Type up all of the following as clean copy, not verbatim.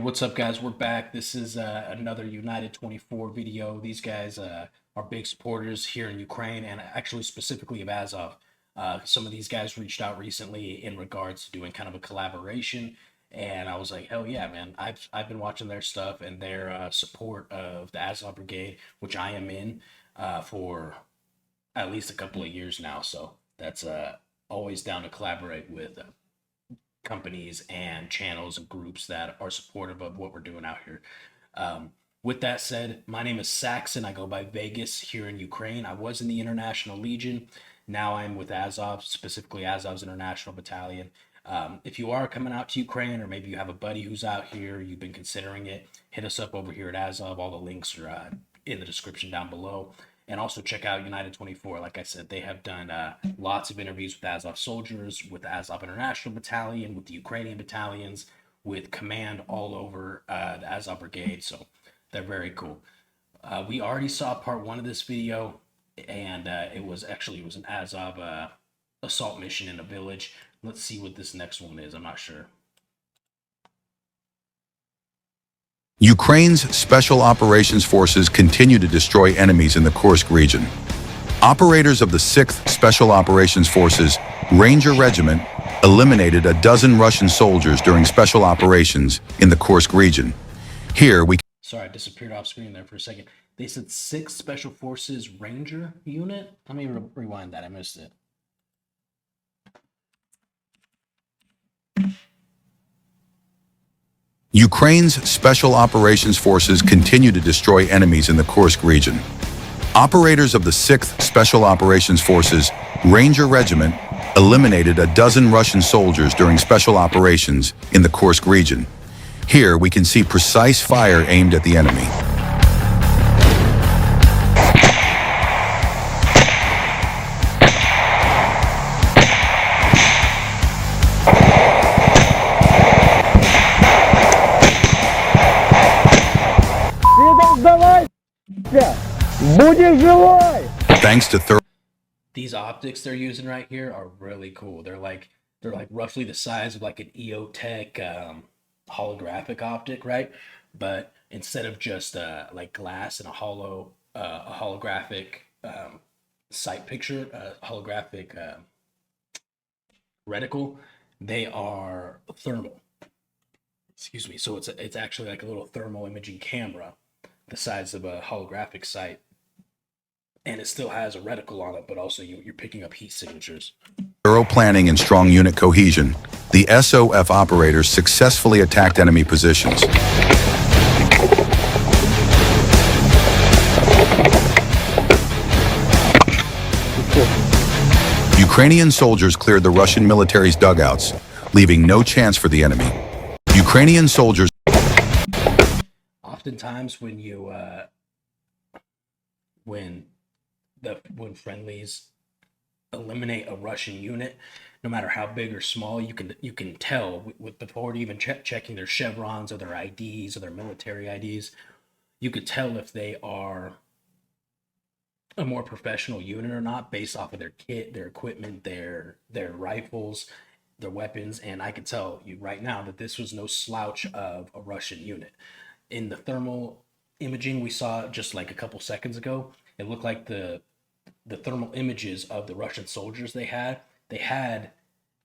What's up, guys? We're back. This is another United 24 video. These guys are big supporters here in Ukraine, and actually specifically of Azov. Some of these guys reached out recently in regards to doing kind of a collaboration, and I was like, hell yeah, man. I've been watching their stuff and their support of the Azov Brigade, which I am in for at least a couple of years now. So that's always down to collaborate with companies and channels and groups that are supportive of what we're doing out here. With that said, my name is Saxon. I go by Vegas here in Ukraine. I was in the International Legion. Now I'm with Azov, specifically Azov's International Battalion. If you are coming out to Ukraine, or maybe you have a buddy who's out here, you've been considering it, hit us up over here at Azov. All the links are in the description down below. And also check out United 24. Like I said, they have done lots of interviews with Azov soldiers, with the Azov International Battalion, with the Ukrainian battalions, with command all over the Azov Brigade. So they're very cool. We already saw part one of this video, and it was an Azov assault mission in a village. Let's see what this next one is. I'm not sure. Ukraine's Special Operations Forces continue to destroy enemies in the Kursk region. Operators of the 6th Special Operations Forces Ranger Regiment eliminated a dozen Russian soldiers during special operations in the Kursk region. Here we... Sorry, I disappeared off screen there for a second. They said 6th Special Forces Ranger Unit? Let me rewind that. I missed it. Ukraine's Special Operations Forces continue to destroy enemies in the Kursk region. Operators of the 6th Special Operations Forces Ranger Regiment eliminated a dozen Russian soldiers during special operations in the Kursk region. Here we can see precise fire aimed at the enemy. Thanks to these optics they're using right here are really cool. They're like roughly the size of like an EOTech holographic optic, right? But instead of just like glass and a holographic sight picture, holographic reticle, they are thermal. Excuse me. So it's actually like a little thermal imaging camera the size of a holographic sight, and it still has a reticle on it, but also you're picking up heat signatures. Thorough planning and strong unit cohesion, the SOF operators successfully attacked enemy positions. Ukrainian soldiers cleared the Russian military's dugouts, leaving no chance for the enemy. Ukrainian soldiers... Oftentimes when friendlies eliminate a Russian unit, no matter how big or small, you can tell before even checking their chevrons or their IDs or their military IDs. You could tell if they are a more professional unit or not based off of their kit, their equipment, their rifles, their weapons. And I can tell you right now that this was no slouch of a Russian unit. In the thermal imaging we saw just like a couple seconds ago, it looked like the thermal images of the Russian soldiers they had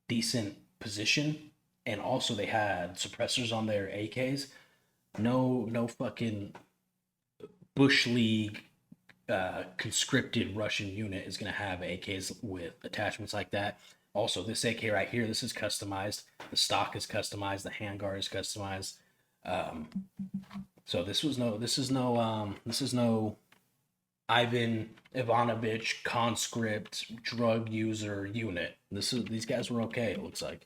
decent position, and also they had suppressors on their AKs. No fucking Bush League conscripted Russian unit is going to have AKs with attachments like that. Also, this AK right here, this is customized. The stock is customized. The handguard is customized. So this is no Ivan Ivanovich conscript drug user unit. These guys were okay, it looks like.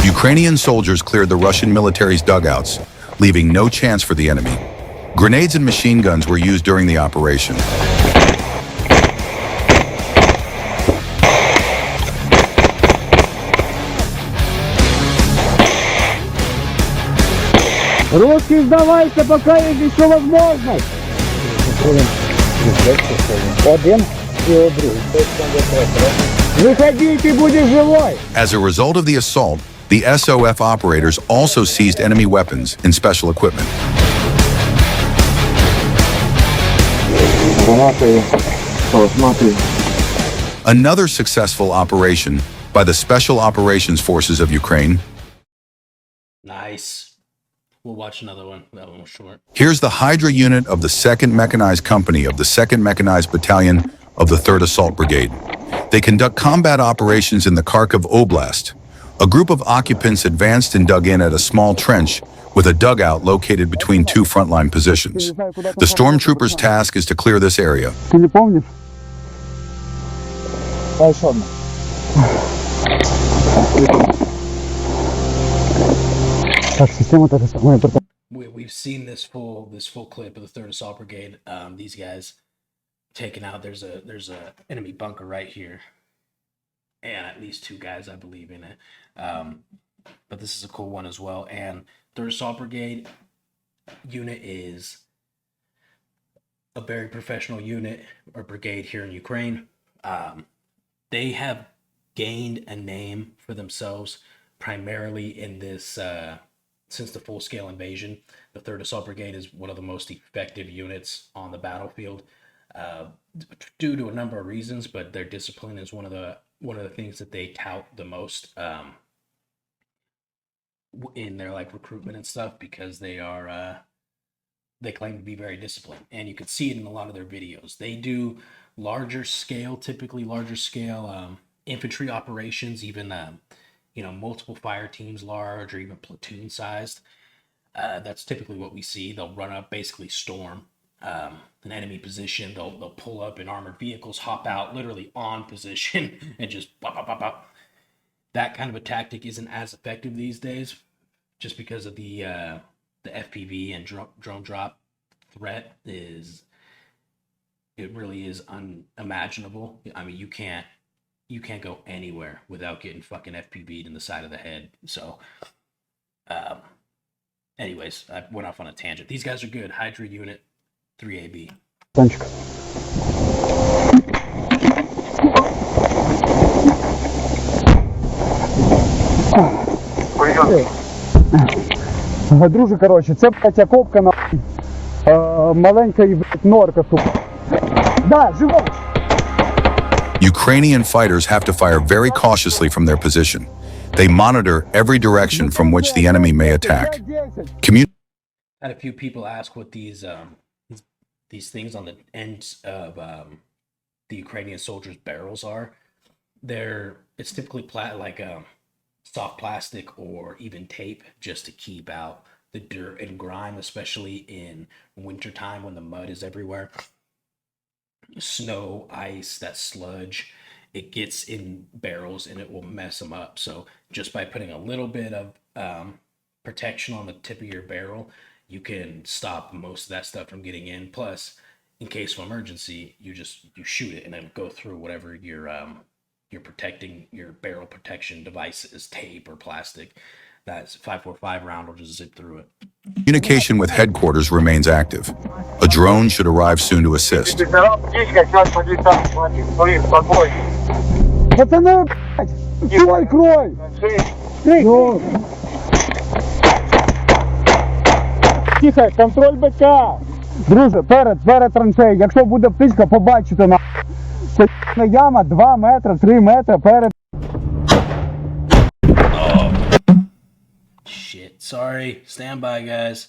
Ukrainian soldiers cleared the Russian military's dugouts, leaving no chance for the enemy. Grenades and machine guns were used during the operation. Русские, сдавайся, пока есть еще возможность. Один и другой. Выходи, ты будешь живой. As a result of the assault, The SOF operators also seized enemy weapons and special equipment. Another successful operation by the Special Operations Forces of Ukraine. Nice. We'll watch another one. That one was short. Here's the Hydra unit of the 2nd Mechanized Company of the 2nd Mechanized Battalion of the 3rd Assault Brigade. They conduct combat operations in the Kharkiv Oblast. A group of occupants advanced and dug in at a small trench with a dugout located between two frontline positions. The stormtroopers' task is to clear this area. We've seen this full clip of the 3rd Assault Brigade. These guys taken out. There's a enemy bunker right here, and at least 2 guys, I believe, in it. But this is a cool one as well. And 3rd Assault Brigade unit is a very professional unit or brigade here in Ukraine. They have gained a name for themselves primarily in this since the full-scale invasion. The 3rd Assault Brigade is one of the most effective units on the battlefield due to a number of reasons, but their discipline is one of the things that they tout the most in their like recruitment and stuff, because they are they claim to be very disciplined, and you can see it in a lot of their videos. They do typically larger scale infantry operations, even multiple fire teams large or even platoon sized. That's typically what we see. They'll run up, basically storm an enemy position. They'll pull up in armored vehicles, hop out literally on position, and just bop, bop, bop, bop. That kind of a tactic isn't as effective these days, just because of the FPV and drone drop threat really is unimaginable. I mean, you can't go anywhere without getting fucking FPV'd in the side of the head. So, anyways, I went off on a tangent. These guys are good. Hydra unit 3AB. Друже, коротше, це, блядь, окопка на маленька і, блядь, норка, сука. Да, живо! Ukrainian fighters have to fire very cautiously from their position. They monitor every direction from which the enemy may attack. Had a few people ask what these things on the ends of the Ukrainian soldiers' barrels are. It's typically soft plastic or even tape, just to keep out the dirt and grime, especially in wintertime when the mud is everywhere. Snow, ice, that sludge, it gets in barrels and it will mess them up. So just by putting a little bit of protection on the tip of your barrel, you can stop most of that stuff from getting in. Plus, in case of emergency, you shoot it and it'll go through whatever your protecting your barrel protection device is, tape or plastic. That's 5.45 round will just zip through it. Communication with headquarters remains active. A drone should arrive soon to assist. Пацаны, блядь, стой, крой! Тихо, контроль БК! Друже, перед траншеєю, якщо буде птичка, побачите на... Це яма 2 метри, 3 метри перед... Shit, sorry. Stand by, guys.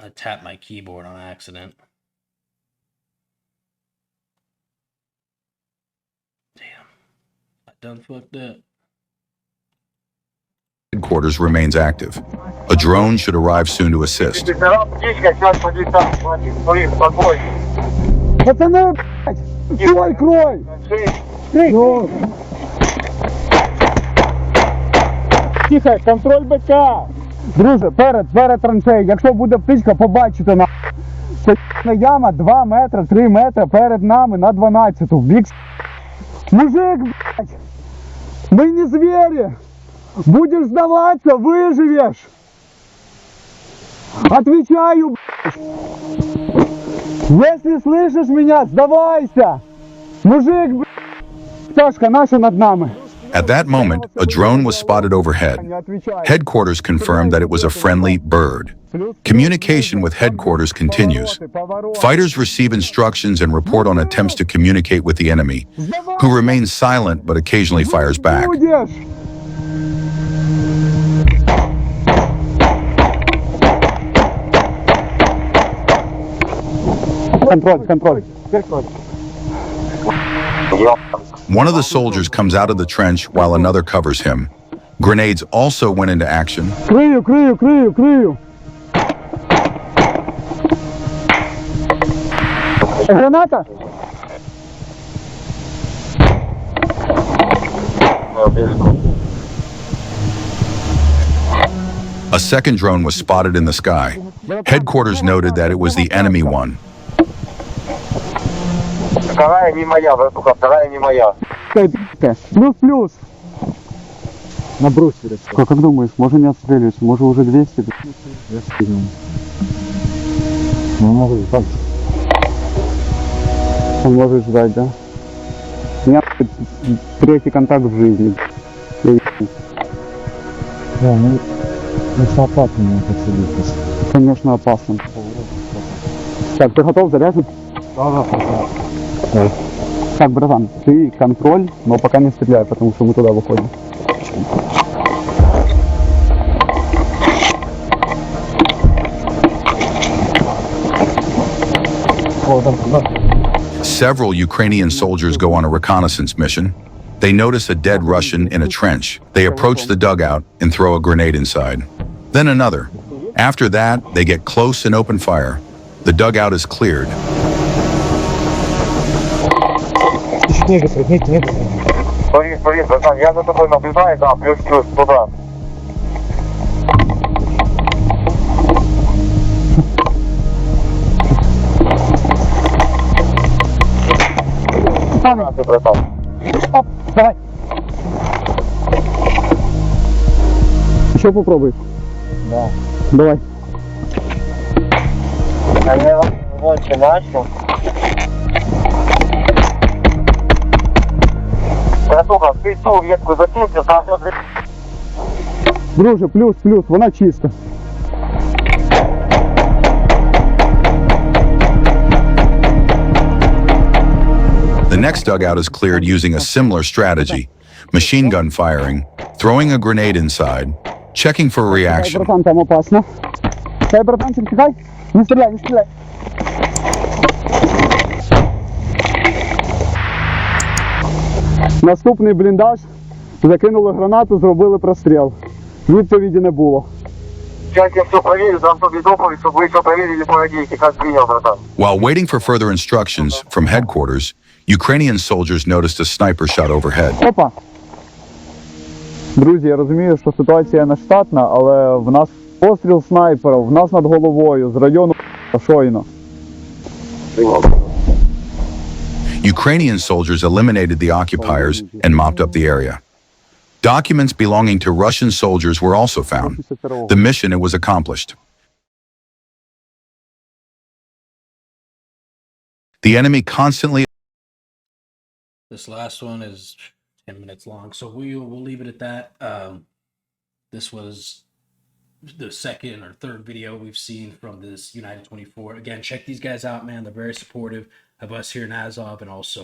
I tapped my keyboard on accident. Damn. I done fucked up. Headquarters remains active. A drone should arrive soon to assist. Пацаны, блядь, стой, крой! Тихо, контроль БК! Друже, перед траншеєю, якщо буде птичка, побачите на... Це яма 2 метри, 3 метри перед нами на 12-ту. Мужик, блядь! Мы не звери! Будешь сдаваться, выживешь! Отвечаю, блядь! Если слышишь меня, сдавайся! Мужик, блядь! Сашка, наши над нами. At that moment, a drone was spotted overhead. Headquarters confirmed that it was a friendly bird. Communication with headquarters continues. Fighters receive instructions and report on attempts to communicate with the enemy, who remains silent but occasionally fires back. Будеш. Контроль, контроль. One of the soldiers comes out of the trench while another covers him. Grenades also went into action. Крию, крию, крию, крию. Граната? A second drone was spotted in the sky. Headquarters noted that it was the enemy one. Вторая не моя, братуха, вторая не моя. Плюс-плюс. На брустере. Как думаешь, может не отстреливаться? Может уже 200? Я скинул. Ну, могу так. Он может ждать, да? У меня третий контакт в жизни. Да, ну, это опасно мне подсадить. Конечно, опасно. Так, ты готов заряжать? Да. Так, братан, ты контроль, но пока не стреляй, потому что мы туда выходим. Several Ukrainian soldiers go on a reconnaissance mission. They notice a dead Russian in a trench. They approach the dugout and throw a grenade inside. Then another. After that, they get close and open fire. The dugout is cleared. Смотри, братан, я за тобой наблюдаю, да, плюс-плюс, туда. Ты, братан. Оп, давай. Еще попробуй. Да. Давай. А я больше начал. Братуха, ты ту ветку закинься, там все. Друже, плюс, вона чиста. The next dugout is cleared using a similar strategy. Machine gun firing, throwing a grenade inside, checking for a reaction. Братан, там опасно. Дай, братанчик, тихай. Не стреляй, не стреляй. Наступний бліндаж. Закинули гранату, зробили простріл. Відповіді не було. Сейчас я все проверю, дам тобі доповідь, щоб ви все проверили по радійки, как принял, братан. While waiting for further instructions from headquarters, Ukrainian soldiers noticed a sniper shot overhead. Опа. Друзі, я розумію, що ситуація не штатна, але в нас постріл снайпера, в нас над головою, з району щойно. Ukrainian soldiers eliminated the occupiers and mopped up the area. Documents belonging to Russian soldiers were also found. The mission was accomplished. The enemy constantly This last one is 10 minutes long, so we'll leave it at that. This was the second or third video we've seen from this United 24. Again, check these guys out, man. They're very supportive of us here in Azov, and also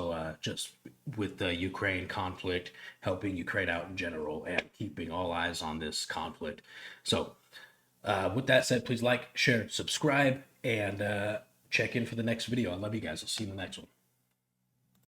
just with the Ukraine conflict, helping Ukraine out in general and keeping all eyes on this conflict. So with that said, please like, share, subscribe, and check in for the next video. I love you guys. I'll see you in the next one.